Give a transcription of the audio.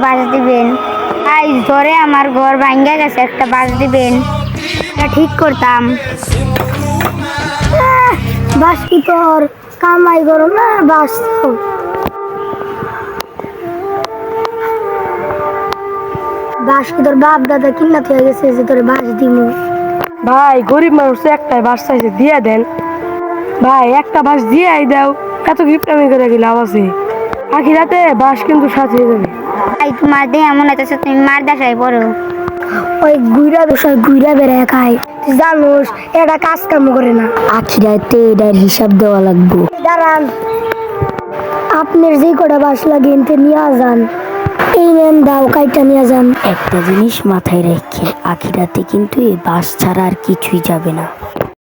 বাঁশ দিবেন। ভাই ধরে আমার ঘর ভাঙ্গা গেছে, একটা বাঁশ দিবেন, এটা ঠিক করতাম। বাঁশ কি তোর কামাই করো না? বাঁশ বাঁশ কি তোর বাপ দাদা কিনা হয়ে গেছে যে তোর বাঁশ দিমু? ভাই গরিব মানুষ তো একটাই বাস চাইছে, দিয়ে দেন ভাই, একটা বাস দিয়ে দাও। এত গিফটামি করে গেলে আওয়াজে আখি রাতে বাস কিন্তু সাথে হয়ে যাবে। ভাই তোমার দেহ এমন হইতেছে তুমি মার দেখাই পড়ো। ওই গুইরা বিষয় গুইরা বেড়ে খায়, তুই জানোস এটা কাজ কাম করে না। আখি রাতে এটার হিসাব দেওয়া লাগবো। দাঁড়ান, আপনার যে কটা বাস লাগে এনতে নিয়ে যান। এই নেন দাও, কাইটা নিয়ে যান। একটা জিনিস মাথায় রেখে, আখি রাতে কিন্তু এই বাস ছাড়া আর কিছুই যাবে না।